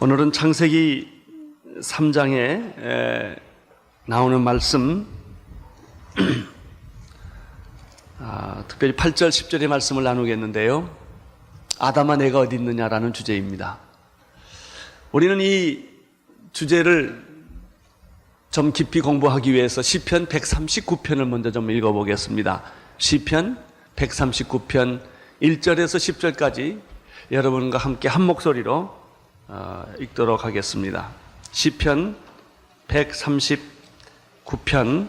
오늘은 창세기 3장에 나오는 말씀, 특별히 8절, 10절의 말씀을 나누겠는데요. 아담아 내가 어디 있느냐라는 주제입니다. 우리는 이 주제를 좀 깊이 공부하기 위해서 시편 139편을 먼저 좀 읽어보겠습니다. 시편 139편 1절에서 10절까지 여러분과 함께 한 목소리로 읽도록 하겠습니다. 시편 139편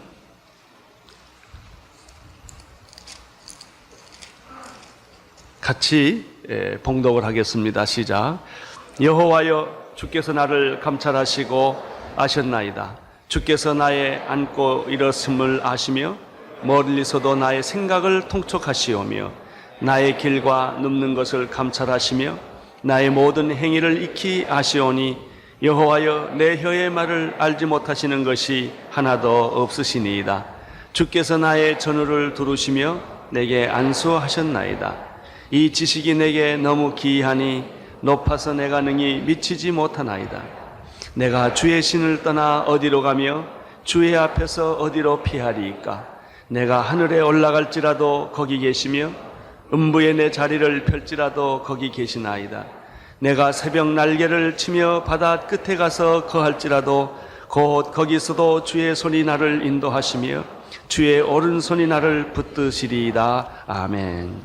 같이 봉독을 하겠습니다. 시작. 여호와여, 주께서 나를 감찰하시고 아셨나이다. 주께서 나의 앉고 일었음을 아시며 멀리서도 나의 생각을 통촉하시오며 나의 길과 눕는 것을 감찰하시며 나의 모든 행위를 익히 아시오니 여호와여, 내 혀의 말을 알지 못하시는 것이 하나도 없으시니이다. 주께서 나의 전후를 두루시며 내게 안수하셨나이다. 이 지식이 내게 너무 기이하니 높아서 내가 능히 미치지 못하나이다. 내가 주의 신을 떠나 어디로 가며 주의 앞에서 어디로 피하리이까? 내가 하늘에 올라갈지라도 거기 계시며 음부에 내 자리를 펼지라도 거기 계시나이다. 내가 새벽 날개를 치며 바다 끝에 가서 거할지라도 곧 거기서도 주의 손이 나를 인도하시며 주의 오른손이 나를 붙드시리이다. 아멘.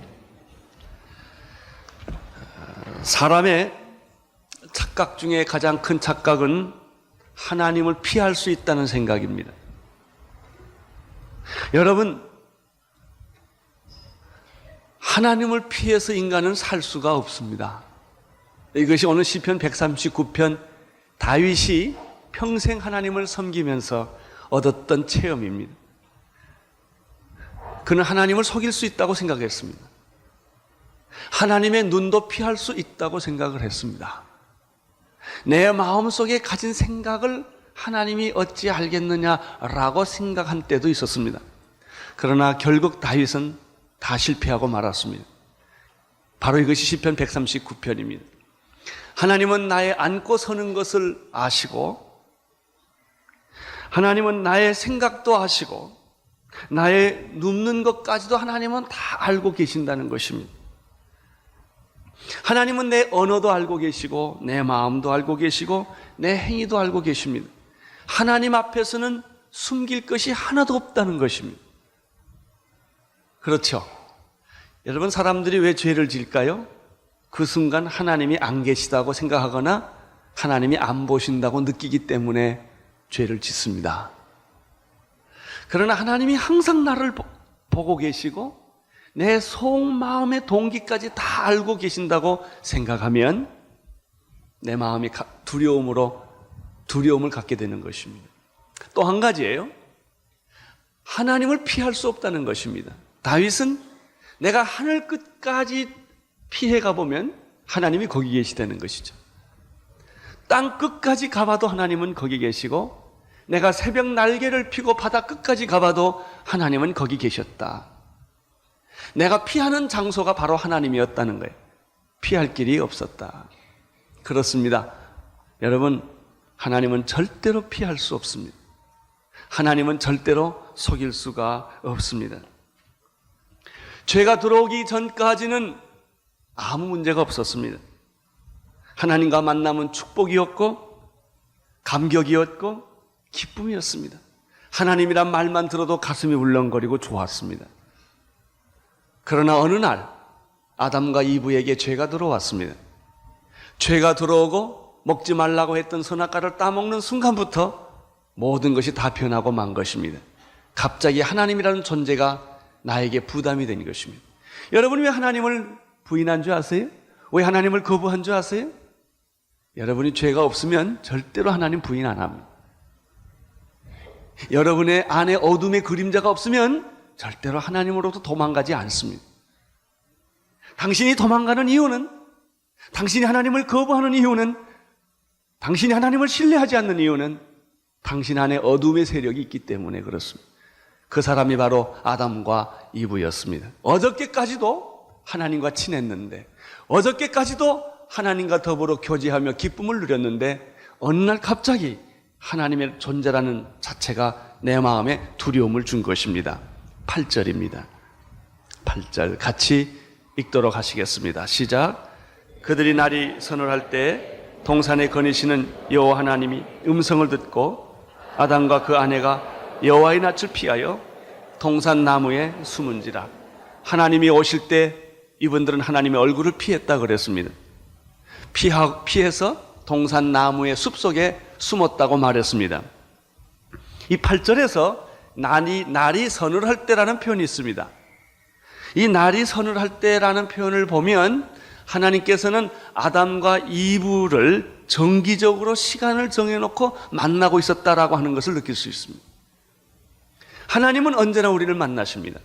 사람의 착각 중에 가장 큰 착각은 하나님을 피할 수 있다는 생각입니다. 여러분, 하나님을 피해서 인간은 살 수가 없습니다. 이것이 오늘 시편 139편 다윗이 평생 하나님을 섬기면서 얻었던 체험입니다. 그는 하나님을 속일 수 있다고 생각했습니다. 하나님의 눈도 피할 수 있다고 생각을 했습니다. 내 마음속에 가진 생각을 하나님이 어찌 알겠느냐라고 생각한 때도 있었습니다. 그러나 결국 다윗은 다 실패하고 말았습니다. 바로 이것이 시편 139편입니다. 하나님은 나의 앉고 서는 것을 아시고, 하나님은 나의 생각도 아시고, 나의 눕는 것까지도 하나님은 다 알고 계신다는 것입니다. 하나님은 내 언어도 알고 계시고, 내 마음도 알고 계시고, 내 행위도 알고 계십니다. 하나님 앞에서는 숨길 것이 하나도 없다는 것입니다. 그렇죠. 여러분, 사람들이 왜 죄를 지을까요? 그 순간 하나님이 안 계시다고 생각하거나 하나님이 안 보신다고 느끼기 때문에 죄를 짓습니다. 그러나 하나님이 항상 나를 보고 계시고 내 속마음의 동기까지 다 알고 계신다고 생각하면 내 마음이 두려움을 갖게 되는 것입니다. 또 한 가지예요. 하나님을 피할 수 없다는 것입니다. 다윗은 내가 하늘 끝까지 피해 가보면 하나님이 거기 계시다는 것이죠. 땅 끝까지 가봐도 하나님은 거기 계시고, 내가 새벽 날개를 펴고 바다 끝까지 가봐도 하나님은 거기 계셨다. 내가 피하는 장소가 바로 하나님이었다는 거예요. 피할 길이 없었다. 그렇습니다. 여러분, 하나님은 절대로 피할 수 없습니다. 하나님은 절대로 속일 수가 없습니다. 죄가 들어오기 전까지는 아무 문제가 없었습니다. 하나님과 만남은 축복이었고 감격이었고 기쁨이었습니다. 하나님이란 말만 들어도 가슴이 울렁거리고 좋았습니다. 그러나 어느 날 아담과 이브에게 죄가 들어왔습니다. 죄가 들어오고 먹지 말라고 했던 선악과를 따먹는 순간부터 모든 것이 다 변하고 만 것입니다. 갑자기 하나님이라는 존재가 나에게 부담이 된 것입니다. 여러분이 왜 하나님을 부인한 줄 아세요? 왜 하나님을 거부한 줄 아세요? 여러분이 죄가 없으면 절대로 하나님 부인 안 합니다. 여러분의 안에 어둠의 그림자가 없으면 절대로 하나님으로부터 도망가지 않습니다. 당신이 도망가는 이유는, 당신이 하나님을 거부하는 이유는, 당신이 하나님을 신뢰하지 않는 이유는 당신 안에 어둠의 세력이 있기 때문에 그렇습니다. 그 사람이 바로 아담과 이브였습니다. 어저께까지도 하나님과 친했는데, 어저께까지도 하나님과 더불어 교제하며 기쁨을 누렸는데 어느 날 갑자기 하나님의 존재라는 자체가 내 마음에 두려움을 준 것입니다. 8절입니다. 8절 같이 읽도록 하시겠습니다. 시작. 그들이 날이 서늘할 때 동산에 거니시는 여호와 하나님이 음성을 듣고 아담과 그 아내가 여호와의 낯을 피하여 동산 나무에 숨은지라. 하나님이 오실 때 이분들은 하나님의 얼굴을 피했다 그랬습니다. 피해서 동산 나무의 숲속에 숨었다고 말했습니다. 이 8절에서 날이 서늘할 때라는 표현이 있습니다. 이 날이 서늘할 때라는 표현을 보면 하나님께서는 아담과 이브를 정기적으로 시간을 정해놓고 만나고 있었다라고 하는 것을 느낄 수 있습니다. 하나님은 언제나 우리를 만나십니다.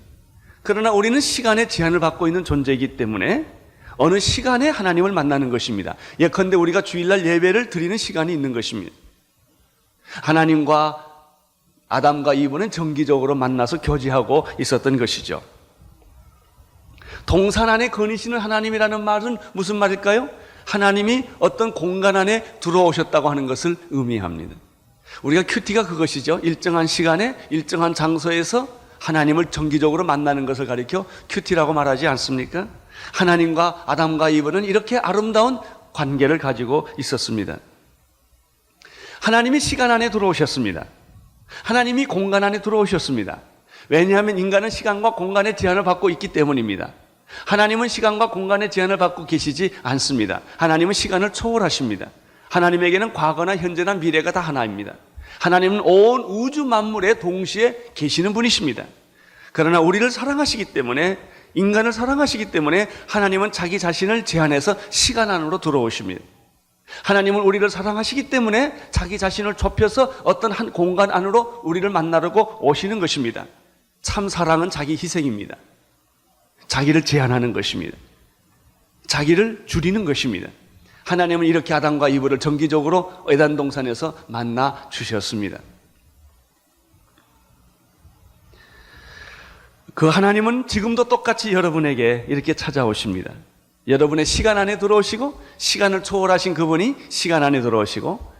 그러나 우리는 시간의 제한을 받고 있는 존재이기 때문에 어느 시간에 하나님을 만나는 것입니다. 예컨대 우리가 주일날 예배를 드리는 시간이 있는 것입니다. 하나님과 아담과 이브는 정기적으로 만나서 교제하고 있었던 것이죠. 동산 안에 거니시는 하나님이라는 말은 무슨 말일까요? 하나님이 어떤 공간 안에 들어오셨다고 하는 것을 의미합니다. 우리가 큐티가 그것이죠. 일정한 시간에 일정한 장소에서 하나님을 정기적으로 만나는 것을 가리켜 큐티라고 말하지 않습니까? 하나님과 아담과 이브는 이렇게 아름다운 관계를 가지고 있었습니다. 하나님이 시간 안에 들어오셨습니다. 하나님이 공간 안에 들어오셨습니다. 왜냐하면 인간은 시간과 공간의 제한을 받고 있기 때문입니다. 하나님은 시간과 공간의 제한을 받고 계시지 않습니다. 하나님은 시간을 초월하십니다. 하나님에게는 과거나 현재나 미래가 다 하나입니다. 하나님은 온 우주 만물에 동시에 계시는 분이십니다. 그러나 우리를 사랑하시기 때문에, 인간을 사랑하시기 때문에 하나님은 자기 자신을 제한해서 시간 안으로 들어오십니다. 하나님은 우리를 사랑하시기 때문에 자기 자신을 좁혀서 어떤 한 공간 안으로 우리를 만나려고 오시는 것입니다. 참 사랑은 자기 희생입니다. 자기를 제한하는 것입니다. 자기를 줄이는 것입니다. 하나님은 이렇게 아담과 이브를 정기적으로 에덴 동산에서 만나 주셨습니다. 그 하나님은 지금도 똑같이 여러분에게 이렇게 찾아오십니다. 여러분의 시간 안에 들어오시고, 시간을 초월하신 그분이 시간 안에 들어오시고,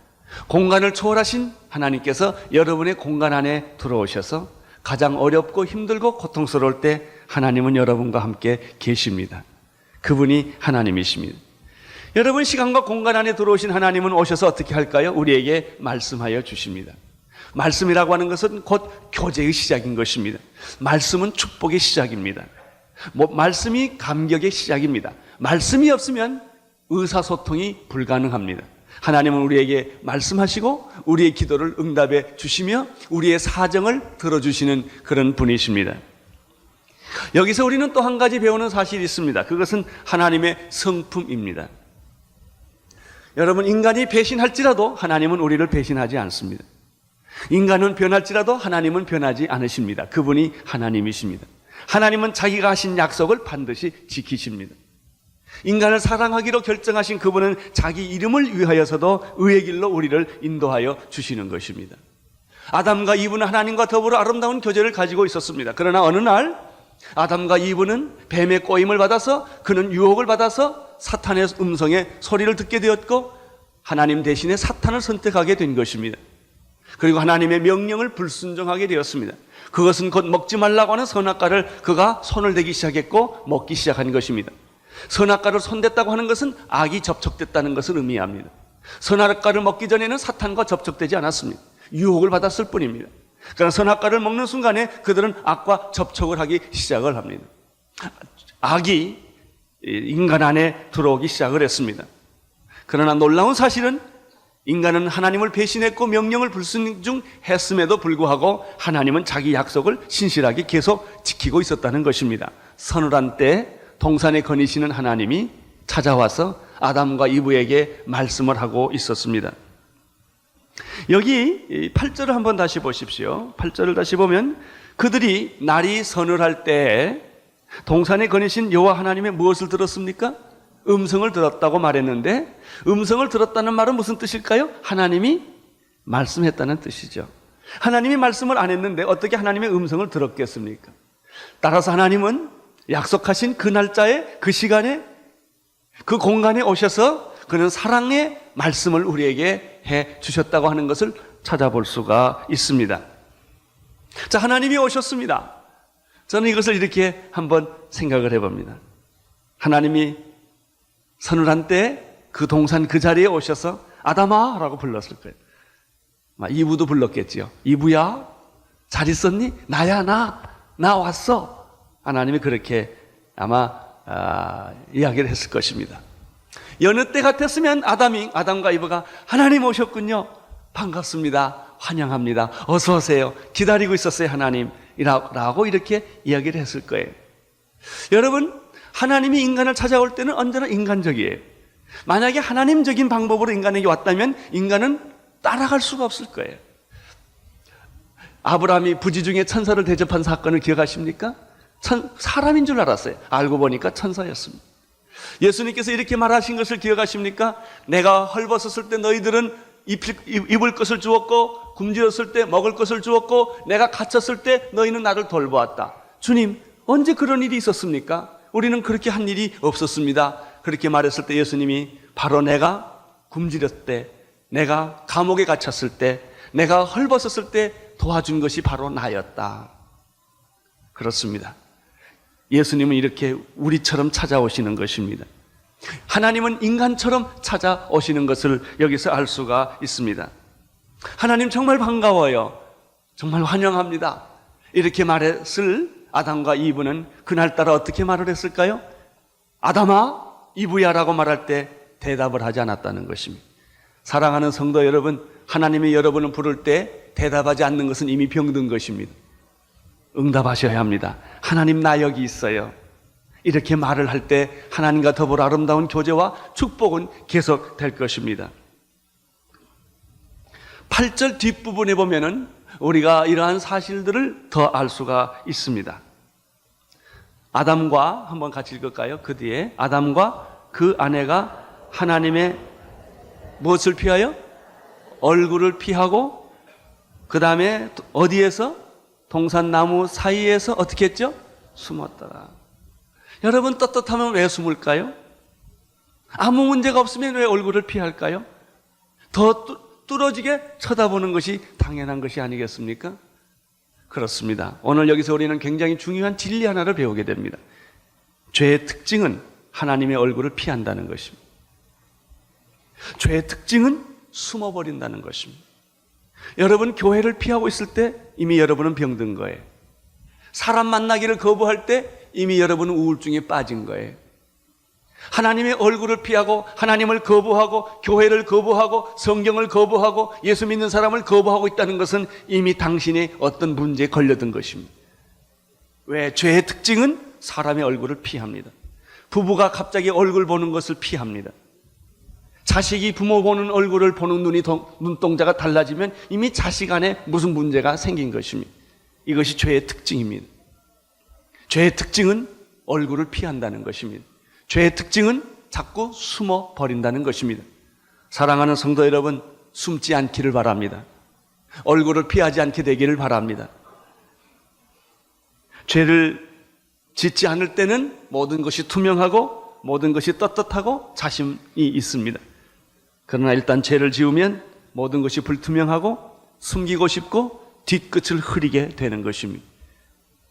공간을 초월하신 하나님께서 여러분의 공간 안에 들어오셔서 가장 어렵고 힘들고 고통스러울 때 하나님은 여러분과 함께 계십니다. 그분이 하나님이십니다. 여러분, 시간과 공간 안에 들어오신 하나님은 오셔서 어떻게 할까요? 우리에게 말씀하여 주십니다. 말씀이라고 하는 것은 곧 교제의 시작인 것입니다. 말씀은 축복의 시작입니다. 말씀이 감격의 시작입니다. 말씀이 없으면 의사소통이 불가능합니다. 하나님은 우리에게 말씀하시고 우리의 기도를 응답해 주시며 우리의 사정을 들어주시는 그런 분이십니다. 여기서 우리는 또 한 가지 배우는 사실이 있습니다. 그것은 하나님의 성품입니다. 여러분, 인간이 배신할지라도 하나님은 우리를 배신하지 않습니다. 인간은 변할지라도 하나님은 변하지 않으십니다. 그분이 하나님이십니다. 하나님은 자기가 하신 약속을 반드시 지키십니다. 인간을 사랑하기로 결정하신 그분은 자기 이름을 위하여서도 의의 길로 우리를 인도하여 주시는 것입니다. 아담과 이브는 하나님과 더불어 아름다운 교제를 가지고 있었습니다. 그러나 어느 날 아담과 이브는 뱀의 꼬임을 받아서, 그는 유혹을 받아서 사탄의 음성에 소리를 듣게 되었고 하나님 대신에 사탄을 선택하게 된 것입니다. 그리고 하나님의 명령을 불순종하게 되었습니다. 그것은 곧 먹지 말라고 하는 선악과를 그가 손을 대기 시작했고 먹기 시작한 것입니다. 선악과를 손댔다고 하는 것은 악이 접촉됐다는 것을 의미합니다. 선악과를 먹기 전에는 사탄과 접촉되지 않았습니다. 유혹을 받았을 뿐입니다. 그러나 선악과를 먹는 순간에 그들은 악과 접촉을 하기 시작을 합니다. 악이 인간 안에 들어오기 시작을 했습니다. 그러나 놀라운 사실은 인간은 하나님을 배신했고 명령을 불순종했음에도 불구하고 하나님은 자기 약속을 신실하게 계속 지키고 있었다는 것입니다. 서늘한 때 동산에 거니시는 하나님이 찾아와서 아담과 이브에게 말씀을 하고 있었습니다. 여기 8절을 한번 다시 보십시오. 8절을 다시 보면 그들이 날이 서늘할 때 동산에 거니신 여호와 하나님의 무엇을 들었습니까? 음성을 들었다고 말했는데, 음성을 들었다는 말은 무슨 뜻일까요? 하나님이 말씀했다는 뜻이죠. 하나님이 말씀을 안 했는데 어떻게 하나님의 음성을 들었겠습니까? 따라서 하나님은 약속하신 그 날짜에, 그 시간에 그 공간에 오셔서 그는 사랑의 말씀을 우리에게 해 주셨다고 하는 것을 찾아볼 수가 있습니다. 자, 하나님이 오셨습니다. 저는 이것을 이렇게 한번 생각을 해봅니다. 하나님이 서늘한 때 그 동산 그 자리에 오셔서 아담아 라고 불렀을 거예요. 이브도 불렀겠지요. 이브야, 잘 있었니? 나야, 나 왔어. 하나님이 그렇게 아마 이야기를 했을 것입니다. 여느 때 같았으면 아담과 이브가 하나님 오셨군요. 반갑습니다. 환영합니다. 어서 오세요. 기다리고 있었어요, 하나님이라고 이렇게 이야기를 했을 거예요. 여러분, 하나님이 인간을 찾아올 때는 언제나 인간적이에요. 만약에 하나님적인 방법으로 인간에게 왔다면 인간은 따라갈 수가 없을 거예요. 아브라함이 부지 중에 천사를 대접한 사건을 기억하십니까? 사람인 줄 알았어요. 알고 보니까 천사였습니다. 예수님께서 이렇게 말하신 것을 기억하십니까? 내가 헐벗었을 때 너희들은 입을 것을 주었고 굶주렸을 때 먹을 것을 주었고 내가 갇혔을 때 너희는 나를 돌보았다. 주님, 언제 그런 일이 있었습니까? 우리는 그렇게 한 일이 없었습니다. 그렇게 말했을 때 예수님이 바로 내가 굶주렸을 때, 내가 감옥에 갇혔을 때, 내가 헐벗었을 때 도와준 것이 바로 나였다. 그렇습니다. 예수님은 이렇게 우리처럼 찾아오시는 것입니다. 하나님은 인간처럼 찾아오시는 것을 여기서 알 수가 있습니다. 하나님 정말 반가워요. 정말 환영합니다. 이렇게 말했을 아담과 이브는 그날따라 어떻게 말을 했을까요? 아담아, 이브야 라고 말할 때 대답을 하지 않았다는 것입니다. 사랑하는 성도 여러분, 하나님이 여러분을 부를 때 대답하지 않는 것은 이미 병든 것입니다. 응답하셔야 합니다. 하나님, 나 여기 있어요. 이렇게 말을 할 때 하나님과 더불어 아름다운 교제와 축복은 계속될 것입니다. 8절 뒷부분에 보면은 우리가 이러한 사실들을 더 알 수가 있습니다. 아담과 한번 같이 읽을까요? 그 뒤에 아담과 그 아내가 하나님의 무엇을 피하여? 얼굴을 피하고 그 다음에 어디에서? 동산나무 사이에서 어떻게 했죠? 숨었더라. 여러분, 떳떳하면 왜 숨을까요? 아무 문제가 없으면 왜 얼굴을 피할까요? 더 뚫어지게 쳐다보는 것이 당연한 것이 아니겠습니까? 그렇습니다. 오늘 여기서 우리는 굉장히 중요한 진리 하나를 배우게 됩니다. 죄의 특징은 하나님의 얼굴을 피한다는 것입니다. 죄의 특징은 숨어버린다는 것입니다. 여러분, 교회를 피하고 있을 때 이미 여러분은 병든 거예요. 사람 만나기를 거부할 때 이미 여러분은 우울증에 빠진 거예요. 하나님의 얼굴을 피하고 하나님을 거부하고 교회를 거부하고 성경을 거부하고 예수 믿는 사람을 거부하고 있다는 것은 이미 당신이 어떤 문제에 걸려든 것입니다. 왜? 죄의 특징은 사람의 얼굴을 피합니다. 부부가 갑자기 얼굴 보는 것을 피합니다. 자식이 부모 보는 얼굴을 보는 눈동자가 달라지면 이미 자식 안에 무슨 문제가 생긴 것입니다. 이것이 죄의 특징입니다. 죄의 특징은 얼굴을 피한다는 것입니다. 죄의 특징은 자꾸 숨어 버린다는 것입니다. 사랑하는 성도 여러분, 숨지 않기를 바랍니다. 얼굴을 피하지 않게 되기를 바랍니다. 죄를 짓지 않을 때는 모든 것이 투명하고 모든 것이 떳떳하고 자신이 있습니다. 그러나 일단 죄를 지으면 모든 것이 불투명하고 숨기고 싶고 뒤끝을 흐리게 되는 것입니다.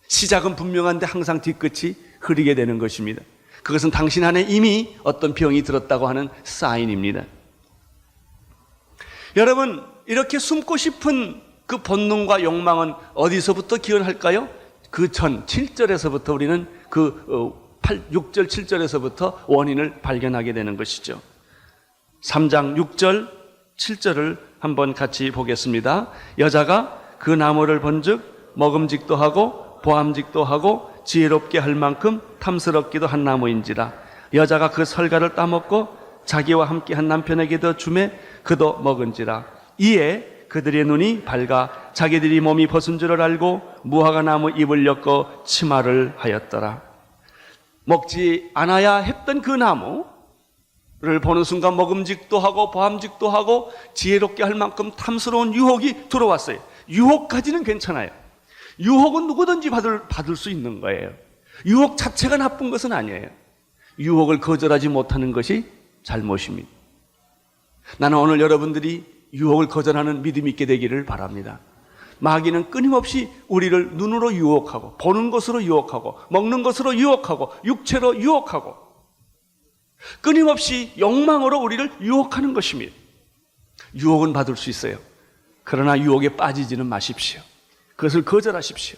시작은 분명한데 항상 뒤끝이 흐리게 되는 것입니다. 그것은 당신 안에 이미 어떤 병이 들었다고 하는 사인입니다. 여러분, 이렇게 숨고 싶은 그 본능과 욕망은 어디서부터 기원할까요? 그 전 7절에서부터 우리는 6절 7절에서부터 원인을 발견하게 되는 것이죠. 3장 6절 7절을 한번 같이 보겠습니다. 여자가 그 나무를 본즉 먹음직도 하고 보암직도 하고 지혜롭게 할 만큼 탐스럽기도 한 나무인지라. 여자가 그 설과를 따먹고 자기와 함께 한 남편에게도 주매 그도 먹은지라. 이에 그들의 눈이 밝아 자기들이 몸이 벗은 줄을 알고 무화과 나무 잎을 엮어 치마를 하였더라. 먹지 않아야 했던 그 나무를 보는 순간 먹음직도 하고 보암직도 하고 지혜롭게 할 만큼 탐스러운 유혹이 들어왔어요. 유혹까지는 괜찮아요. 유혹은 누구든지 받을 수 있는 거예요. 유혹 자체가 나쁜 것은 아니에요. 유혹을 거절하지 못하는 것이 잘못입니다. 나는 오늘 여러분들이 유혹을 거절하는 믿음이 있게 되기를 바랍니다. 마귀는 끊임없이 우리를 눈으로 유혹하고, 보는 것으로 유혹하고, 먹는 것으로 유혹하고, 육체로 유혹하고, 끊임없이 욕망으로 우리를 유혹하는 것입니다. 유혹은 받을 수 있어요. 그러나 유혹에 빠지지는 마십시오. 그것을 거절하십시오.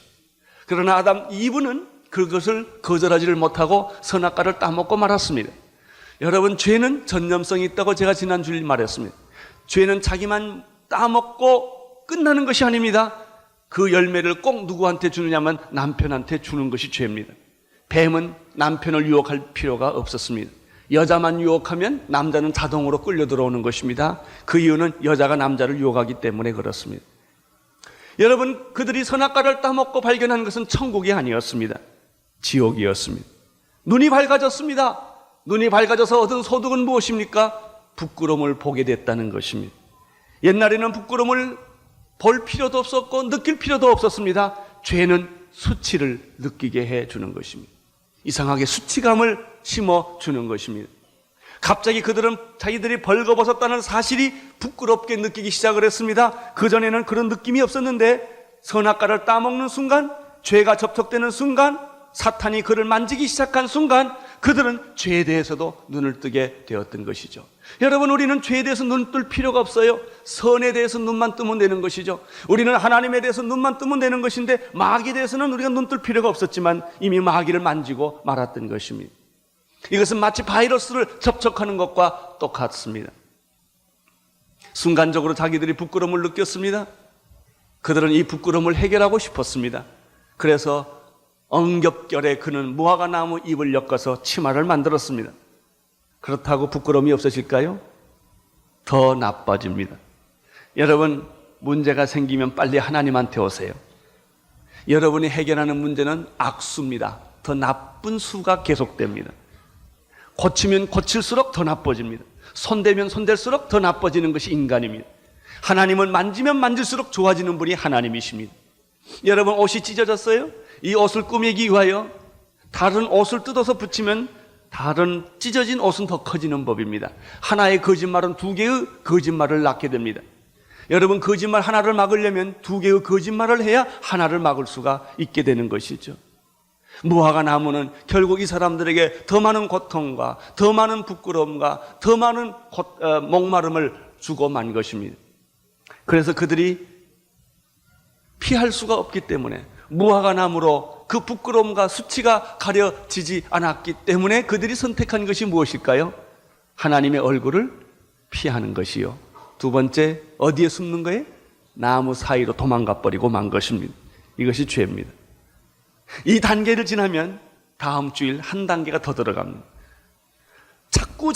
그러나 아담 이브는 그것을 거절하지를 못하고 선악과를 따먹고 말았습니다. 여러분, 죄는 전념성이 있다고 제가 지난주에 말했습니다. 죄는 자기만 따먹고 끝나는 것이 아닙니다. 그 열매를 꼭 누구한테 주느냐면 남편한테 주는 것이 죄입니다. 뱀은 남편을 유혹할 필요가 없었습니다. 여자만 유혹하면 남자는 자동으로 끌려 들어오는 것입니다. 그 이유는 여자가 남자를 유혹하기 때문에 그렇습니다. 여러분, 그들이 선악과를 따먹고 발견한 것은 천국이 아니었습니다. 지옥이었습니다. 눈이 밝아졌습니다. 눈이 밝아져서 얻은 소득은 무엇입니까? 부끄러움을 보게 됐다는 것입니다. 옛날에는 부끄러움을 볼 필요도 없었고 느낄 필요도 없었습니다. 죄는 수치를 느끼게 해주는 것입니다. 이상하게 수치감을 심어주는 것입니다. 갑자기 그들은 자기들이 벌거벗었다는 사실이 부끄럽게 느끼기 시작을 했습니다. 그전에는 그런 느낌이 없었는데 선악과를 따먹는 순간, 죄가 접촉되는 순간, 사탄이 그를 만지기 시작한 순간 그들은 죄에 대해서도 눈을 뜨게 되었던 것이죠. 여러분, 우리는 죄에 대해서 눈 뜰 필요가 없어요. 선에 대해서 눈만 뜨면 되는 것이죠. 우리는 하나님에 대해서 눈만 뜨면 되는 것인데 마귀에 대해서는 우리가 눈 뜰 필요가 없었지만 이미 마귀를 만지고 말았던 것입니다. 이것은 마치 바이러스를 접촉하는 것과 똑같습니다. 순간적으로 자기들이 부끄러움을 느꼈습니다. 그들은 이 부끄러움을 해결하고 싶었습니다. 그래서 엉겹결에 그는 무화과 나무 잎을 엮어서 치마를 만들었습니다. 그렇다고 부끄러움이 없어질까요? 더 나빠집니다. 여러분, 문제가 생기면 빨리 하나님한테 오세요. 여러분이 해결하는 문제는 악수입니다. 더 나쁜 수가 계속됩니다. 고치면 고칠수록 더 나빠집니다. 손대면 손댈수록 더 나빠지는 것이 인간입니다. 하나님은 만지면 만질수록 좋아지는 분이 하나님이십니다. 여러분, 옷이 찢어졌어요? 이 옷을 꾸미기 위하여 다른 옷을 뜯어서 붙이면 다른 찢어진 옷은 더 커지는 법입니다. 하나의 거짓말은 두 개의 거짓말을 낳게 됩니다. 여러분, 거짓말 하나를 막으려면 두 개의 거짓말을 해야 하나를 막을 수가 있게 되는 것이죠. 무화과 나무는 결국 이 사람들에게 더 많은 고통과 더 많은 부끄러움과 더 많은 목마름을 주고 만 것입니다. 그래서 그들이 피할 수가 없기 때문에 무화과 나무로 그 부끄러움과 수치가 가려지지 않았기 때문에 그들이 선택한 것이 무엇일까요? 하나님의 얼굴을 피하는 것이요. 두 번째, 어디에 숨는 거예요? 나무 사이로 도망가 버리고 만 것입니다. 이것이 죄입니다. 이 단계를 지나면 다음 주일 한 단계가 더 들어갑니다. 자꾸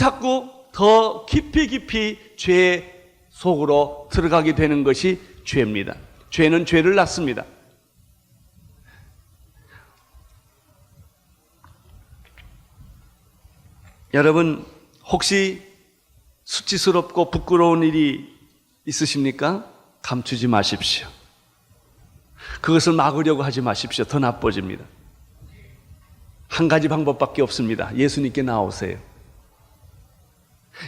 더 깊이 죄 속으로 들어가게 되는 것이 죄입니다. 죄는 죄를 낳습니다. 여러분, 혹시 수치스럽고 부끄러운 일이 있으십니까? 감추지 마십시오. 그것을 막으려고 하지 마십시오. 더 나빠집니다. 한 가지 방법밖에 없습니다. 예수님께 나오세요.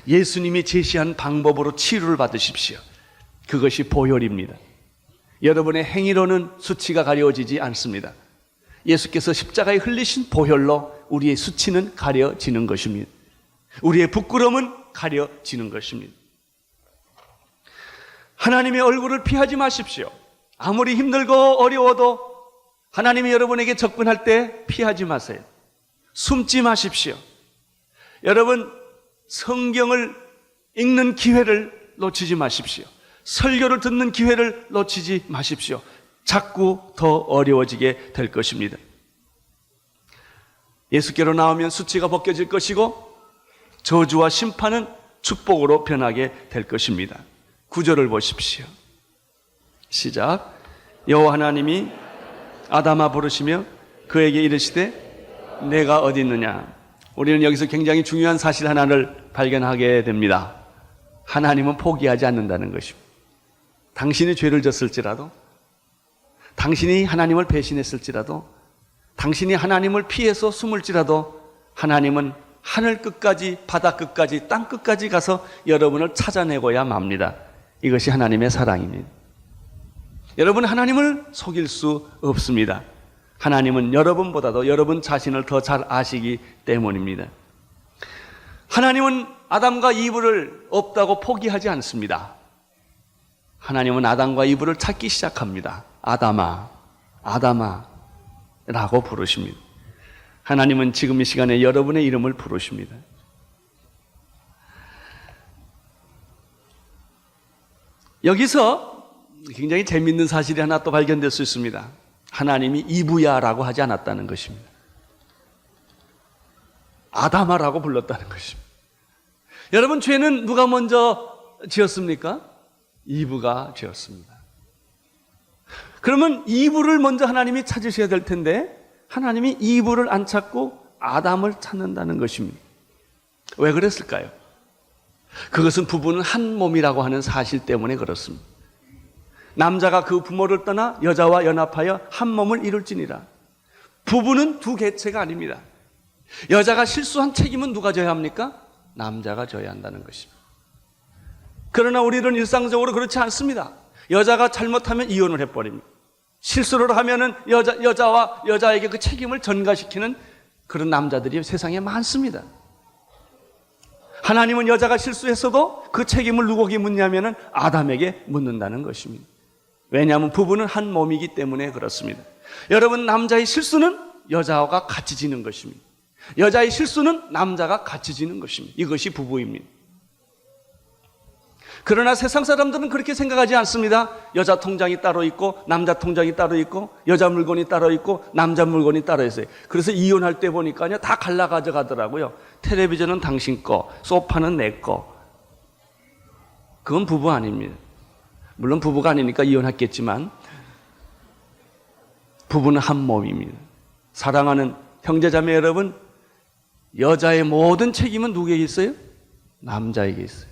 예수님이 제시한 방법으로 치료를 받으십시오. 그것이 보혈입니다. 여러분의 행위로는 수치가 가려지지 않습니다. 예수께서 십자가에 흘리신 보혈로 우리의 수치는 가려지는 것입니다. 우리의 부끄러움은 가려지는 것입니다. 하나님의 얼굴을 피하지 마십시오. 아무리 힘들고 어려워도 하나님이 여러분에게 접근할 때 피하지 마세요. 숨지 마십시오. 여러분, 성경을 읽는 기회를 놓치지 마십시오. 설교를 듣는 기회를 놓치지 마십시오. 자꾸 더 어려워지게 될 것입니다. 예수께로 나오면 수치가 벗겨질 것이고 저주와 심판은 축복으로 변하게 될 것입니다. 9절을 보십시오. 시작. 여호와 하나님이 아담아 부르시며 그에게 이르시되 내가 어디 있느냐. 우리는 여기서 굉장히 중요한 사실 하나를 발견하게 됩니다. 하나님은 포기하지 않는다는 것입니다. 당신이 죄를 졌을지라도, 당신이 하나님을 배신했을지라도, 당신이 하나님을 피해서 숨을지라도 하나님은 하늘 끝까지, 바다 끝까지, 땅 끝까지 가서 여러분을 찾아내고야 맙니다. 이것이 하나님의 사랑입니다. 여러분, 하나님을 속일 수 없습니다. 하나님은 여러분보다도 여러분 자신을 더 잘 아시기 때문입니다. 하나님은 아담과 이브를 없다고 포기하지 않습니다. 하나님은 아담과 이브를 찾기 시작합니다. 아담아, 아담아 라고 부르십니다. 하나님은 지금 이 시간에 여러분의 이름을 부르십니다. 여기서 굉장히 재미있는 사실이 하나 또 발견될 수 있습니다. 하나님이 이브야라고 하지 않았다는 것입니다. 아담아라고 불렀다는 것입니다. 여러분, 죄는 누가 먼저 지었습니까? 이브가 지었습니다. 그러면 이브를 먼저 하나님이 찾으셔야 될 텐데 하나님이 이브를 안 찾고 아담을 찾는다는 것입니다. 왜 그랬을까요? 그것은 부부는 한 몸이라고 하는 사실 때문에 그렇습니다. 남자가 그 부모를 떠나 여자와 연합하여 한 몸을 이룰지니라. 부부는 두 개체가 아닙니다. 여자가 실수한 책임은 누가 져야 합니까? 남자가 져야 한다는 것입니다. 그러나 우리는 일상적으로 그렇지 않습니다. 여자가 잘못하면 이혼을 해버립니다. 실수를 하면은 여자와 여자에게 그 책임을 전가시키는 그런 남자들이 세상에 많습니다. 하나님은 여자가 실수했어도 그 책임을 누구에게 묻냐면은 아담에게 묻는다는 것입니다. 왜냐하면 부부는 한 몸이기 때문에 그렇습니다. 여러분, 남자의 실수는 여자와 같이 지는 것입니다. 여자의 실수는 남자가 같이 지는 것입니다. 이것이 부부입니다. 그러나 세상 사람들은 그렇게 생각하지 않습니다. 여자 통장이 따로 있고 남자 통장이 따로 있고 여자 물건이 따로 있고 남자 물건이 따로 있어요. 그래서 이혼할 때 보니까요, 다 갈라 가져가더라고요. 텔레비전은 당신 거, 소파는 내 거. 그건 부부 아닙니다. 물론 부부가 아니니까 이혼했겠지만 부부는 한 몸입니다. 사랑하는 형제자매 여러분, 여자의 모든 책임은 누구에게 있어요? 남자에게 있어요.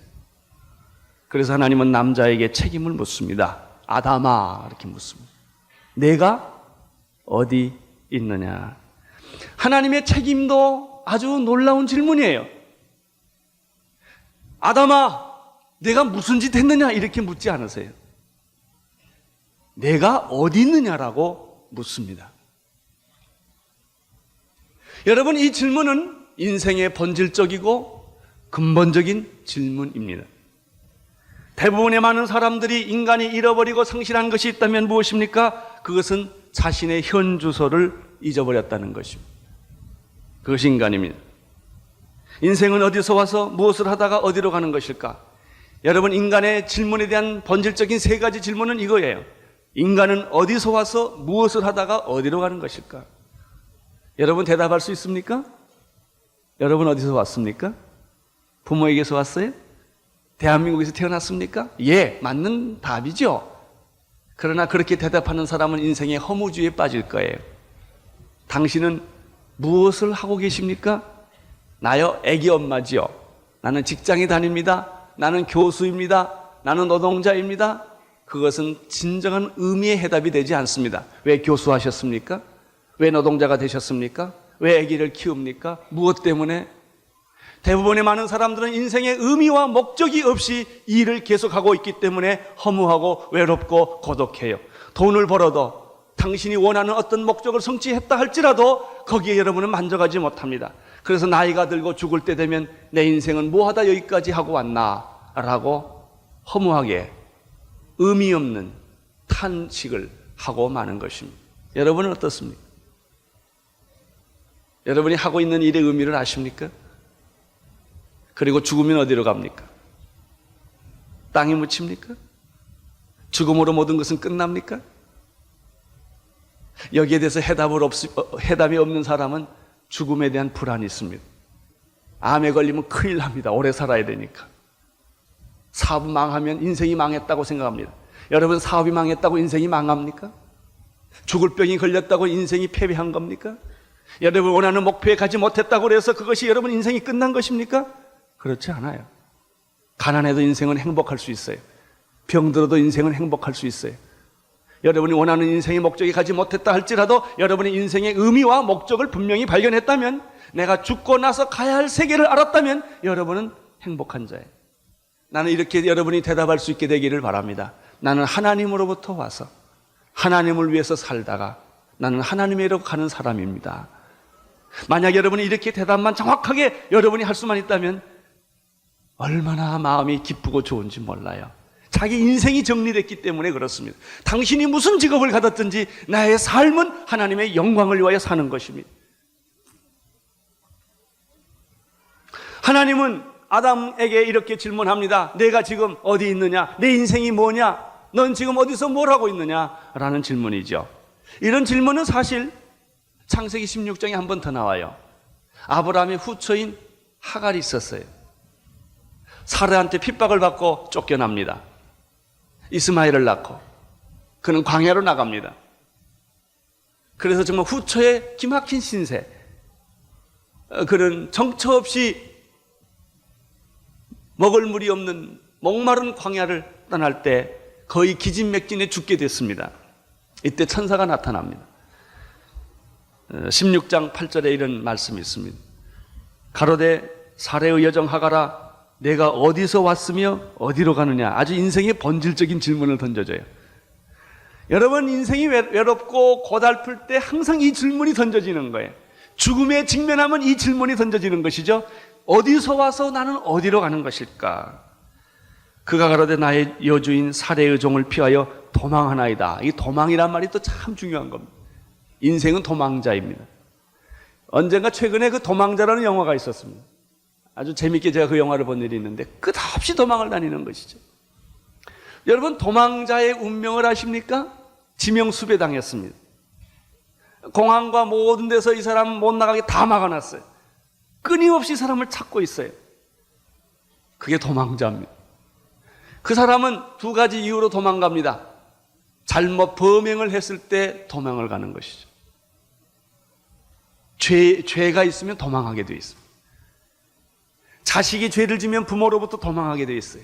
그래서 하나님은 남자에게 책임을 묻습니다. 아담아, 이렇게 묻습니다. 내가 어디 있느냐? 하나님의 책임도 아주 놀라운 질문이에요. 아담아, 내가 무슨 짓 했느냐? 이렇게 묻지 않으세요. 내가 어디 있느냐라고 묻습니다. 여러분, 이 질문은 인생의 본질적이고 근본적인 질문입니다. 대부분의 많은 사람들이 인간이 잃어버리고 상실한 것이 있다면 무엇입니까? 그것은 자신의 현 주소를 잊어버렸다는 것입니다. 그것이 인간입니다. 인생은 어디서 와서 무엇을 하다가 어디로 가는 것일까? 여러분, 인간의 질문에 대한 본질적인 세 가지 질문은 이거예요. 인간은 어디서 와서 무엇을 하다가 어디로 가는 것일까? 여러분, 대답할 수 있습니까? 여러분, 어디서 왔습니까? 부모에게서 왔어요? 대한민국에서 태어났습니까? 예, 맞는 답이죠. 그러나 그렇게 대답하는 사람은 인생의 허무주의에 빠질 거예요. 당신은 무엇을 하고 계십니까? 나요, 애기 엄마지요. 나는 직장에 다닙니다. 나는 교수입니다. 나는 노동자입니다. 그것은 진정한 의미의 해답이 되지 않습니다. 왜 교수하셨습니까? 왜 노동자가 되셨습니까? 왜 아기를 키웁니까? 무엇 때문에? 대부분의 많은 사람들은 인생의 의미와 목적이 없이 일을 계속하고 있기 때문에 허무하고 외롭고 고독해요. 돈을 벌어도 당신이 원하는 어떤 목적을 성취했다 할지라도 거기에 여러분은 만족하지 못합니다. 그래서 나이가 들고 죽을 때 되면 내 인생은 뭐하다 여기까지 하고 왔나 라고 허무하게 의미 없는 탄식을 하고 마는 것입니다. 여러분은 어떻습니까? 여러분이 하고 있는 일의 의미를 아십니까? 그리고 죽으면 어디로 갑니까? 땅에 묻힙니까? 죽음으로 모든 것은 끝납니까? 여기에 대해서 해답이 없는 사람은 죽음에 대한 불안이 있습니다. 암에 걸리면 큰일 납니다. 오래 살아야 되니까. 사업 망하면 인생이 망했다고 생각합니다. 여러분, 사업이 망했다고 인생이 망합니까? 죽을 병이 걸렸다고 인생이 패배한 겁니까? 여러분, 원하는 목표에 가지 못했다고 해서 그것이 여러분 인생이 끝난 것입니까? 그렇지 않아요. 가난해도 인생은 행복할 수 있어요. 병들어도 인생은 행복할 수 있어요. 여러분이 원하는 인생의 목적에 가지 못했다 할지라도 여러분의 인생의 의미와 목적을 분명히 발견했다면, 내가 죽고 나서 가야 할 세계를 알았다면 여러분은 행복한 자예요. 나는 이렇게 여러분이 대답할 수 있게 되기를 바랍니다. 나는 하나님으로부터 와서 하나님을 위해서 살다가 나는 하나님에로 가는 사람입니다. 만약 여러분이 이렇게 대답만 정확하게 여러분이 할 수만 있다면 얼마나 마음이 기쁘고 좋은지 몰라요. 자기 인생이 정리됐기 때문에 그렇습니다. 당신이 무슨 직업을 가졌든지 나의 삶은 하나님의 영광을 위하여 사는 것입니다. 하나님은 아담에게 이렇게 질문합니다. 내가 지금 어디 있느냐? 내 인생이 뭐냐? 넌 지금 어디서 뭘 하고 있느냐? 라는 질문이죠. 이런 질문은 사실 창세기 16장에 한 번 더 나와요. 아브라함의 후처인 하갈이 있었어요. 사라한테 핍박을 받고 쫓겨납니다. 이스마엘을 낳고 그는 광야로 나갑니다. 그래서 정말 후처의 기막힌 신세, 그는 정처 없이 먹을 물이 없는 목마른 광야를 떠날 때 거의 기진맥진에 죽게 됐습니다. 이때 천사가 나타납니다. 16장 8절에 이런 말씀이 있습니다. 가로되 사레의 여정 하갈아, 내가 어디서 왔으며 어디로 가느냐? 아주 인생의 본질적인 질문을 던져줘요. 여러분, 인생이 외롭고 고달플 때 항상 이 질문이 던져지는 거예요. 죽음에 직면하면 이 질문이 던져지는 것이죠. 어디서 와서 나는 어디로 가는 것일까? 그가 가로되 나의 여주인 사레의 종을 피하여 도망하나이다. 이 도망이란 말이 또 참 중요한 겁니다. 인생은 도망자입니다. 언젠가 최근에 그 도망자라는 영화가 있었습니다. 아주 재밌게 제가 그 영화를 본 일이 있는데 끝없이 도망을 다니는 것이죠. 여러분, 도망자의 운명을 아십니까? 지명수배당했습니다. 공항과 모든 데서 이 사람 못 나가게 다 막아놨어요. 끊임없이 사람을 찾고 있어요. 그게 도망자입니다. 그 사람은 두 가지 이유로 도망갑니다. 잘못 범행을 했을 때 도망을 가는 것이죠. 죄가 있으면 도망하게 돼 있습니다. 자식이 죄를 지면 부모로부터 도망하게 돼 있어요.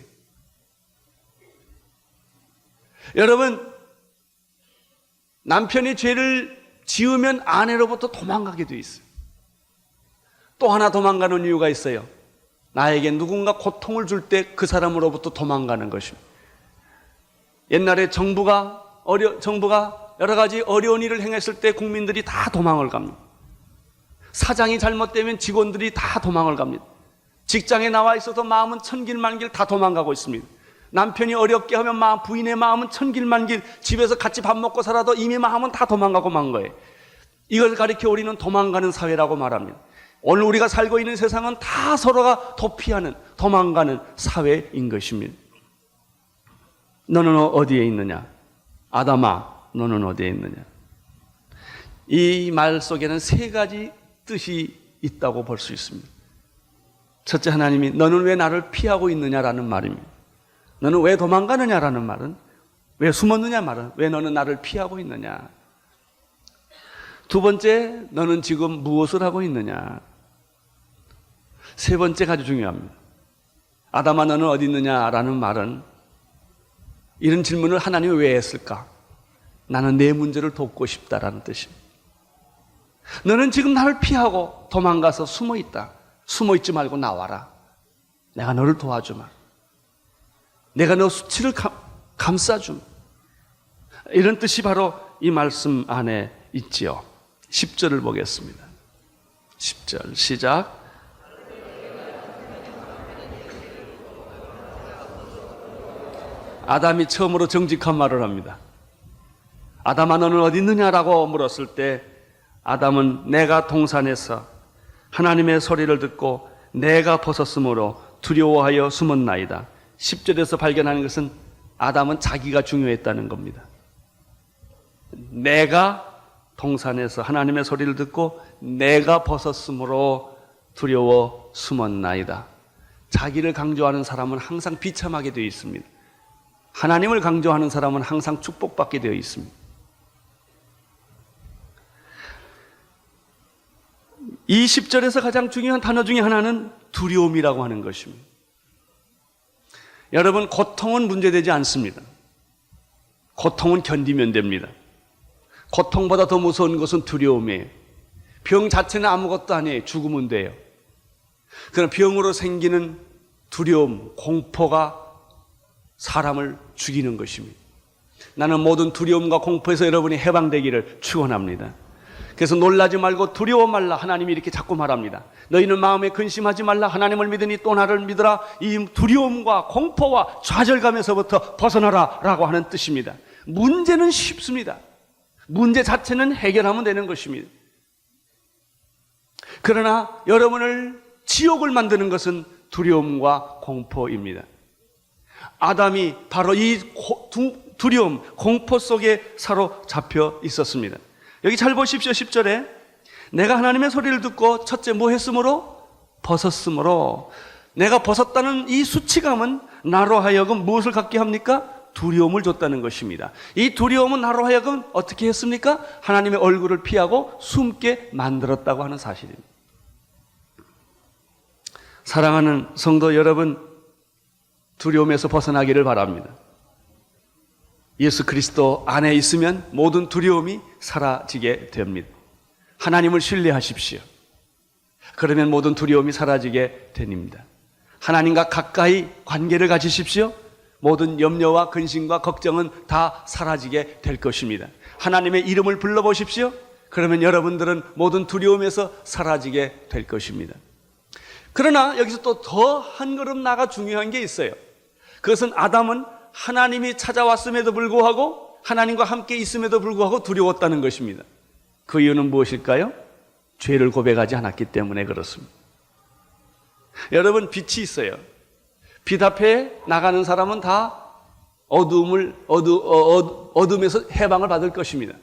여러분, 남편이 죄를 지으면 아내로부터 도망가게 돼 있어요. 또 하나 도망가는 이유가 있어요. 나에게 누군가 고통을 줄 때 그 사람으로부터 도망가는 것입니다. 옛날에 정부가 여러 가지 어려운 일을 행했을 때 국민들이 다 도망을 갑니다. 사장이 잘못되면 직원들이 다 도망을 갑니다. 직장에 나와 있어서 마음은 천길만길 다 도망가고 있습니다. 남편이 어렵게 하면 부인의 마음은 천길만길, 집에서 같이 밥 먹고 살아도 이미 마음은 다 도망가고 만 거예요. 이걸 가리켜 우리는 도망가는 사회라고 말합니다. 오늘 우리가 살고 있는 세상은 다 서로가 도피하는, 도망가는 사회인 것입니다. 너는 어디에 있느냐? 아담아, 너는 어디에 있느냐? 이 말 속에는 세 가지 뜻이 있다고 볼 수 있습니다. 첫째, 하나님이 너는 왜 나를 피하고 있느냐라는 말입니다. 너는 왜 도망가느냐라는 말은, 왜 숨었느냐 말은, 왜 너는 나를 피하고 있느냐. 두 번째, 너는 지금 무엇을 하고 있느냐. 세 번째 아주 중요합니다. 아담아, 너는 어디 있느냐라는 말은, 이런 질문을 하나님이 왜 했을까? 나는 내 문제를 돕고 싶다라는 뜻입니다. 너는 지금 나를 피하고 도망가서 숨어 있다. 숨어 있지 말고 나와라. 내가 너를 도와주마. 내가 너 수치를 감싸주마. 이런 뜻이 바로 이 말씀 안에 있지요. 10절을 보겠습니다. 10절 시작. 아담이 처음으로 정직한 말을 합니다. 아담아, 너는 어디 있느냐라고 물었을 때 아담은 내가 동산에서 하나님의 소리를 듣고 내가 벗었으므로 두려워하여 숨었나이다. 10절에서 발견하는 것은 아담은 자기가 중요했다는 겁니다. 내가 동산에서 하나님의 소리를 듣고 내가 벗었으므로 두려워 숨었나이다. 자기를 강조하는 사람은 항상 비참하게 되어 있습니다. 하나님을 강조하는 사람은 항상 축복받게 되어 있습니다. 이 10절에서 가장 중요한 단어 중에 하나는 두려움이라고 하는 것입니다. 여러분, 고통은 문제되지 않습니다. 고통은 견디면 됩니다. 고통보다 더 무서운 것은 두려움이에요. 병 자체는 아무것도 아니에요. 죽으면 돼요. 그러나 병으로 생기는 두려움, 공포가 사람을 죽이는 것입니다. 나는 모든 두려움과 공포에서 여러분이 해방되기를 축원합니다. 그래서 놀라지 말고 두려워 말라. 하나님이 이렇게 자꾸 말합니다. 너희는 마음에 근심하지 말라. 하나님을 믿으니 또 나를 믿으라. 이 두려움과 공포와 좌절감에서부터 벗어나라 라고 하는 뜻입니다. 문제는 쉽습니다. 문제 자체는 해결하면 되는 것입니다. 그러나 여러분을 지옥을 만드는 것은 두려움과 공포입니다. 아담이 바로 이 두려움, 공포 속에 사로잡혀 있었습니다. 여기 잘 보십시오. 10절에 내가 하나님의 소리를 듣고 첫째 뭐 했으므로? 벗었으므로. 내가 벗었다는 이 수치감은 나로 하여금 무엇을 갖게 합니까? 두려움을 줬다는 것입니다. 이 두려움은 나로 하여금 어떻게 했습니까? 하나님의 얼굴을 피하고 숨게 만들었다고 하는 사실입니다. 사랑하는 성도 여러분, 두려움에서 벗어나기를 바랍니다. 예수 그리스도 안에 있으면 모든 두려움이 사라지게 됩니다. 하나님을 신뢰하십시오. 그러면 모든 두려움이 사라지게 됩니다. 하나님과 가까이 관계를 가지십시오. 모든 염려와 근심과 걱정은 다 사라지게 될 것입니다. 하나님의 이름을 불러보십시오. 그러면 여러분들은 모든 두려움에서 사라지게 될 것입니다. 그러나 여기서 또 더 한 걸음 나아가 중요한 게 있어요. 그것은 아담은 하나님이 찾아왔음에도 불구하고 하나님과 함께 있음에도 불구하고 두려웠다는 것입니다. 그 이유는 무엇일까요? 죄를 고백하지 않았기 때문에 그렇습니다. 여러분, 빛이 있어요. 빛 앞에 나가는 사람은 다 어둠에서 해방을 받을 것입니다.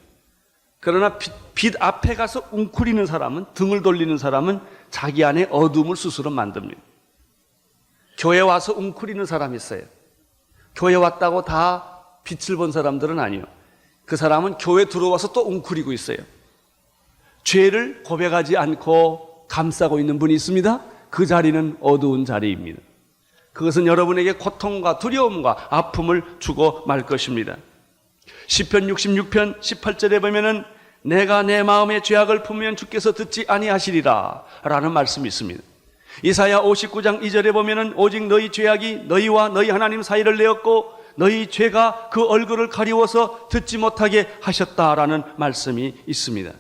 그러나 빛 앞에 가서 웅크리는 사람은, 등을 돌리는 사람은 자기 안에 어둠을 스스로 만듭니다. 교회 와서 웅크리는 사람이 있어요. 교회 왔다고 다 빛을 본 사람들은 아니에요. 그 사람은 교회 들어와서 또 웅크리고 있어요. 죄를 고백하지 않고 감싸고 있는 분이 있습니다. 그 자리는 어두운 자리입니다. 그것은 여러분에게 고통과 두려움과 아픔을 주고 말 것입니다. 시편 66편 18절에 보면은 내가 내 마음의 죄악을 품으면 주께서 듣지 아니하시리라 라는 말씀이 있습니다. 이사야 59장 2절에 보면은 오직 너희 죄악이 너희와 너희 하나님 사이를 내었고 너희 죄가 그 얼굴을 가리워서 듣지 못하게 하셨다라는 말씀이 있습니다.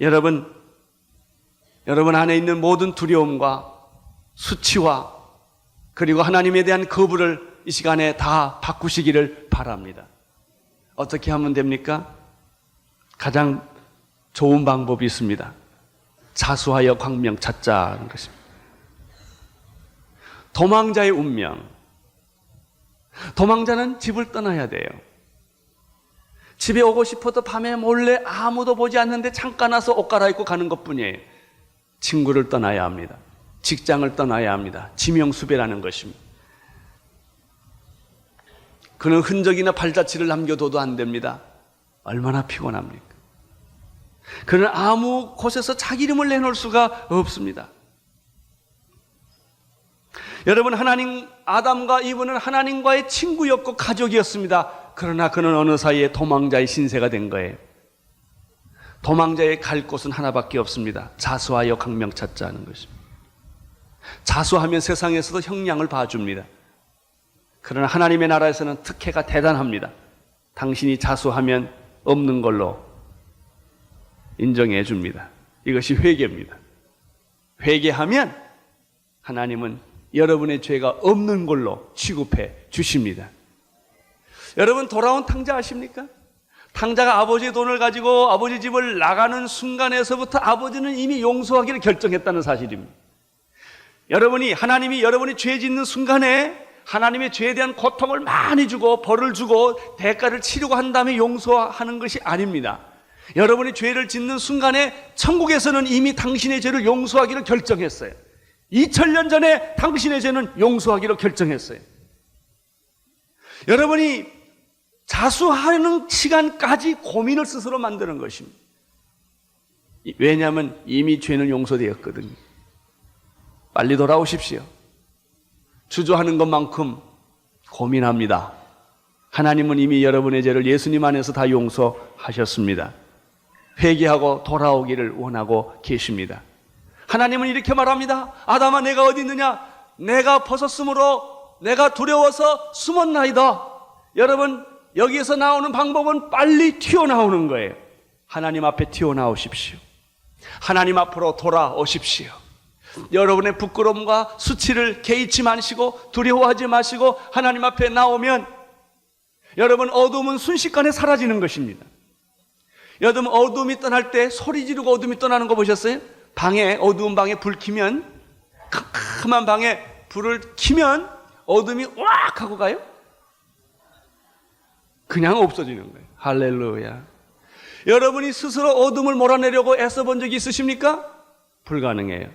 여러분 안에 있는 모든 두려움과 수치와 그리고 하나님에 대한 거부를 이 시간에 다 바꾸시기를 바랍니다. 어떻게 하면 됩니까? 가장 좋은 방법이 있습니다. 자수하여 광명 찾자는 것입니다. 도망자의 운명. 도망자는 집을 떠나야 돼요. 집에 오고 싶어도 밤에 몰래 아무도 보지 않는데 잠깐 와서 옷 갈아입고 가는 것뿐이에요. 친구를 떠나야 합니다. 직장을 떠나야 합니다. 지명수배라는 것입니다. 그는 흔적이나 발자취를 남겨둬도 안 됩니다. 얼마나 피곤합니까? 그는 아무 곳에서 자기 이름을 내놓을 수가 없습니다. 여러분, 아담과 이브는 하나님과의 친구였고 가족이었습니다. 그러나 그는 어느 사이에 도망자의 신세가 된 거예요. 도망자의 갈 곳은 하나밖에 없습니다. 자수하여 광명 찾자 하는 것입니다. 자수하면 세상에서도 형량을 봐줍니다. 그러나 하나님의 나라에서는 특혜가 대단합니다. 당신이 자수하면 없는 걸로 인정해 줍니다. 이것이 회개입니다. 회개하면 하나님은 여러분의 죄가 없는 걸로 취급해 주십니다. 여러분, 돌아온 탕자 아십니까? 탕자가 아버지의 돈을 가지고 아버지 집을 나가는 순간에서부터 아버지는 이미 용서하기를 결정했다는 사실입니다. 하나님이 여러분이 죄 짓는 순간에 하나님의 죄에 대한 고통을 많이 주고 벌을 주고 대가를 치르고 한 다음에 용서하는 것이 아닙니다. 여러분이 죄를 짓는 순간에 천국에서는 이미 당신의 죄를 용서하기로 결정했어요. 2000년 전에 당신의 죄는 용서하기로 결정했어요. 여러분이 자수하는 시간까지 고민을 스스로 만드는 것입니다. 왜냐하면 이미 죄는 용서되었거든요. 빨리 돌아오십시오. 주저하는 것만큼 고민합니다. 하나님은 이미 여러분의 죄를 예수님 안에서 다 용서하셨습니다. 회개하고 돌아오기를 원하고 계십니다. 하나님은 이렇게 말합니다. 아담아, 내가 어디 있느냐? 내가 벗었으므로 내가 두려워서 숨었나이다. 여러분, 여기에서 나오는 방법은 빨리 튀어나오는 거예요. 하나님 앞에 튀어나오십시오. 하나님 앞으로 돌아오십시오. 여러분의 부끄러움과 수치를 개의치 마시고 두려워하지 마시고 하나님 앞에 나오면 여러분, 어둠은 순식간에 사라지는 것입니다. 여러분, 어둠이 떠날 때 소리 지르고 어둠이 떠나는 거 보셨어요? 방에, 어두운 방에 불 켜면, 캄캄한 방에 불을 켜면 어둠이 왁 하고 가요? 그냥 없어지는 거예요. 할렐루야. 여러분이 스스로 어둠을 몰아내려고 애써본 적이 있으십니까? 불가능해요.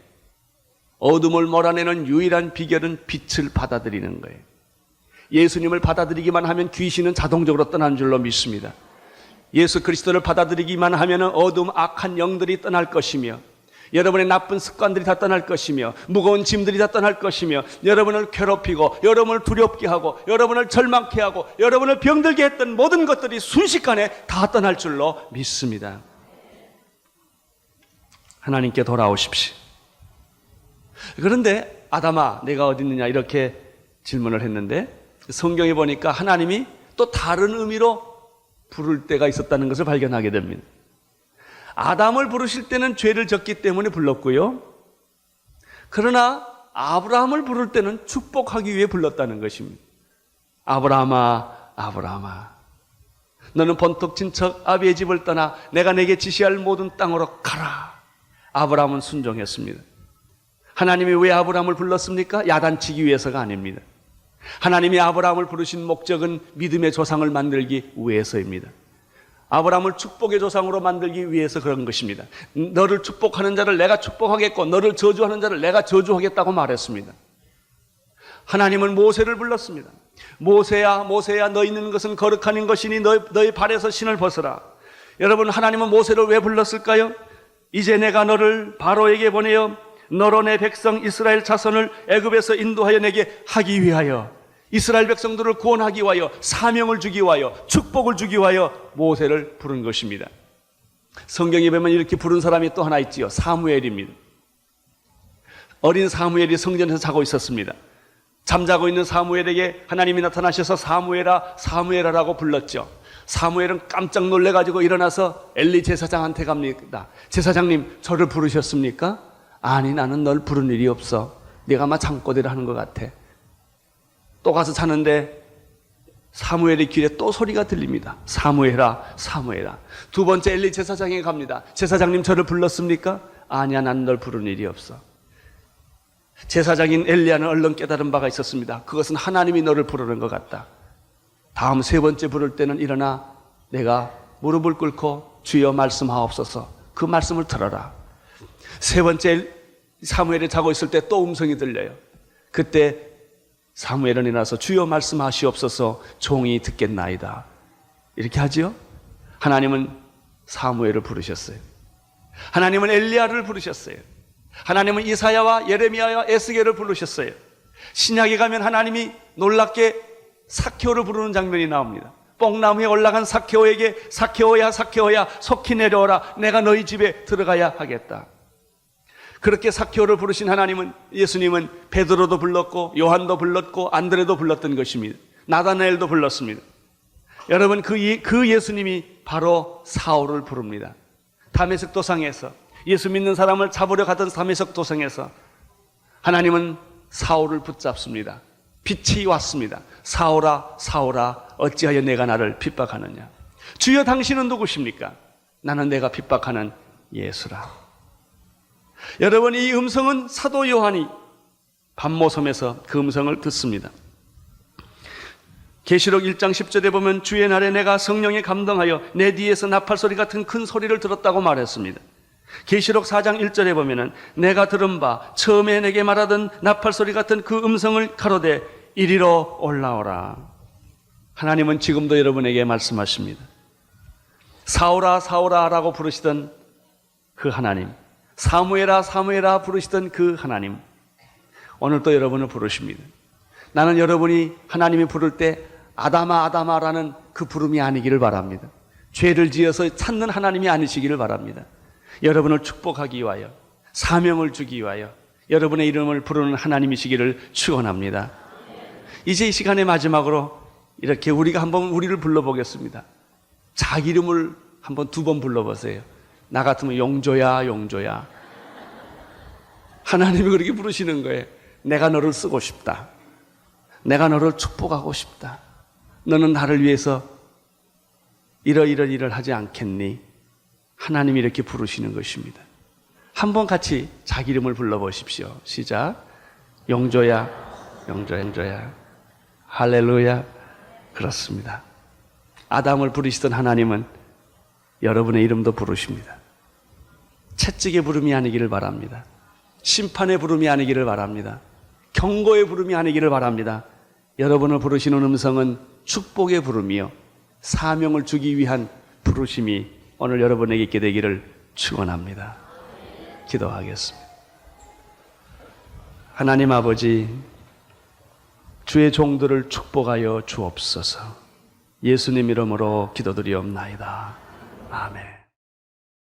어둠을 몰아내는 유일한 비결은 빛을 받아들이는 거예요. 예수님을 받아들이기만 하면 귀신은 자동적으로 떠나는 줄로 믿습니다. 예수 그리스도를 받아들이기만 하면 어둠, 악한 영들이 떠날 것이며 여러분의 나쁜 습관들이 다 떠날 것이며 무거운 짐들이 다 떠날 것이며 여러분을 괴롭히고 여러분을 두렵게 하고 여러분을 절망케 하고 여러분을 병들게 했던 모든 것들이 순식간에 다 떠날 줄로 믿습니다. 하나님께 돌아오십시오. 그런데 아담아, 내가 어디 있느냐 이렇게 질문을 했는데 성경에 보니까 하나님이 또 다른 의미로 부를 때가 있었다는 것을 발견하게 됩니다. 아담을 부르실 때는 죄를 졌기 때문에 불렀고요. 그러나 아브라함을 부를 때는 축복하기 위해 불렀다는 것입니다. 아브라함아, 아브라함아, 너는 본토 친척 아비의 집을 떠나 내가 내게 지시할 모든 땅으로 가라. 아브라함은 순종했습니다. 하나님이 왜 아브라함을 불렀습니까? 야단치기 위해서가 아닙니다. 하나님이 아브라함을 부르신 목적은 믿음의 조상을 만들기 위해서입니다. 아브라함을 축복의 조상으로 만들기 위해서 그런 것입니다. 너를 축복하는 자를 내가 축복하겠고 너를 저주하는 자를 내가 저주하겠다고 말했습니다. 하나님은 모세를 불렀습니다. 모세야, 모세야, 너 있는 것은 거룩한 것이니 너의 발에서 신을 벗어라. 여러분, 하나님은 모세를 왜 불렀을까요? 이제 내가 너를 바로에게 보내어 너로 내 백성 이스라엘 자손을 애굽에서 인도하여 내게 하기 위하여, 이스라엘 백성들을 구원하기 위하여, 사명을 주기 위하여, 축복을 주기 위하여 모세를 부른 것입니다. 성경에 보면 이렇게 부른 사람이 또 하나 있지요. 사무엘입니다. 어린 사무엘이 성전에서 자고 있었습니다. 잠자고 있는 사무엘에게 하나님이 나타나셔서 사무엘아, 사무엘아라고 불렀죠. 사무엘은 깜짝 놀래가지고 일어나서 엘리 제사장한테 갑니다. 제사장님, 저를 부르셨습니까? 아니, 나는 널 부른 일이 없어. 네가 아마 잠꼬대를 하는 것 같아. 또 가서 자는데 사무엘의 귀에 또 소리가 들립니다. 사무엘아, 사무엘아. 두 번째 엘리 제사장에게 갑니다. 제사장님, 저를 불렀습니까? 아니야, 난 널 부른 일이 없어. 제사장인 엘리야는 얼른 깨달은 바가 있었습니다. 그것은 하나님이 너를 부르는 것 같다. 다음 세 번째 부를 때는 일어나 내가 무릎을 꿇고 주여 말씀하옵소서. 그 말씀을 들어라. 세 번째 사무엘이 자고 있을 때 또 음성이 들려요. 그때 사무엘은 일어나서 주여 말씀하시옵소서, 종이 듣겠나이다. 이렇게 하지요. 하나님은 사무엘을 부르셨어요. 하나님은 엘리야를 부르셨어요. 하나님은 이사야와 예레미야와 에스겔을 부르셨어요. 신약에 가면 하나님이 놀랍게 삭개오를 부르는 장면이 나옵니다. 뽕나무에 올라간 삭개오에게 삭개오야, 삭개오야, 속히 내려오라. 내가 너희 집에 들어가야 하겠다. 그렇게 삭개오를 부르신 하나님은, 예수님은 베드로도 불렀고 요한도 불렀고 안드레도 불렀던 것입니다. 나다나엘도 불렀습니다. 여러분, 그 예수님이 바로 사울을 부릅니다. 다메섹 도상에서 예수 믿는 사람을 잡으려 가던 다메섹 도상에서 하나님은 사울을 붙잡습니다. 빛이 왔습니다. 사울아, 사울아, 어찌하여 내가 나를 핍박하느냐. 주여, 당신은 누구십니까? 나는 내가 핍박하는 예수라. 여러분, 이 음성은 사도 요한이 밤모섬에서 그 음성을 듣습니다. 계시록 1장 10절에 보면 주의 날에 내가 성령에 감동하여 내 뒤에서 나팔소리 같은 큰 소리를 들었다고 말했습니다. 계시록 4장 1절에 보면 내가 들은 바 처음에 내게 말하던 나팔소리 같은 그 음성을 가로되 이리로 올라오라. 하나님은 지금도 여러분에게 말씀하십니다. 사울아, 사울아 라고 부르시던 그 하나님, 사무엘아, 사무엘아 부르시던 그 하나님, 오늘 또 여러분을 부르십니다. 나는 여러분이 하나님이 부를 때 아담아 아담아라는 그 부름이 아니기를 바랍니다. 죄를 지어서 찾는 하나님이 아니시기를 바랍니다. 여러분을 축복하기 위하여, 사명을 주기 위하여 여러분의 이름을 부르는 하나님이시기를 축원합니다. 이제 이 시간의 마지막으로 이렇게 우리가 한번 우리를 불러보겠습니다. 자기 이름을 한번 2번 불러보세요. 나 같으면 용조야 용조야. 하나님이 그렇게 부르시는 거예요. 내가 너를 쓰고 싶다. 내가 너를 축복하고 싶다. 너는 나를 위해서 이러이런 일을 하지 않겠니? 하나님이 이렇게 부르시는 것입니다. 한번 같이 자기 이름을 불러보십시오. 시작. 용조야 용조야 용조야. 할렐루야. 그렇습니다. 아담을 부르시던 하나님은 여러분의 이름도 부르십니다. 채찍의 부름이 아니기를 바랍니다. 심판의 부름이 아니기를 바랍니다. 경고의 부름이 아니기를 바랍니다. 여러분을 부르시는 음성은 축복의 부름이요, 사명을 주기 위한 부르심이 오늘 여러분에게 있게 되기를 축원합니다. 기도하겠습니다. 하나님 아버지, 주의 종들을 축복하여 주옵소서. 예수님 이름으로 기도드리옵나이다. 아멘.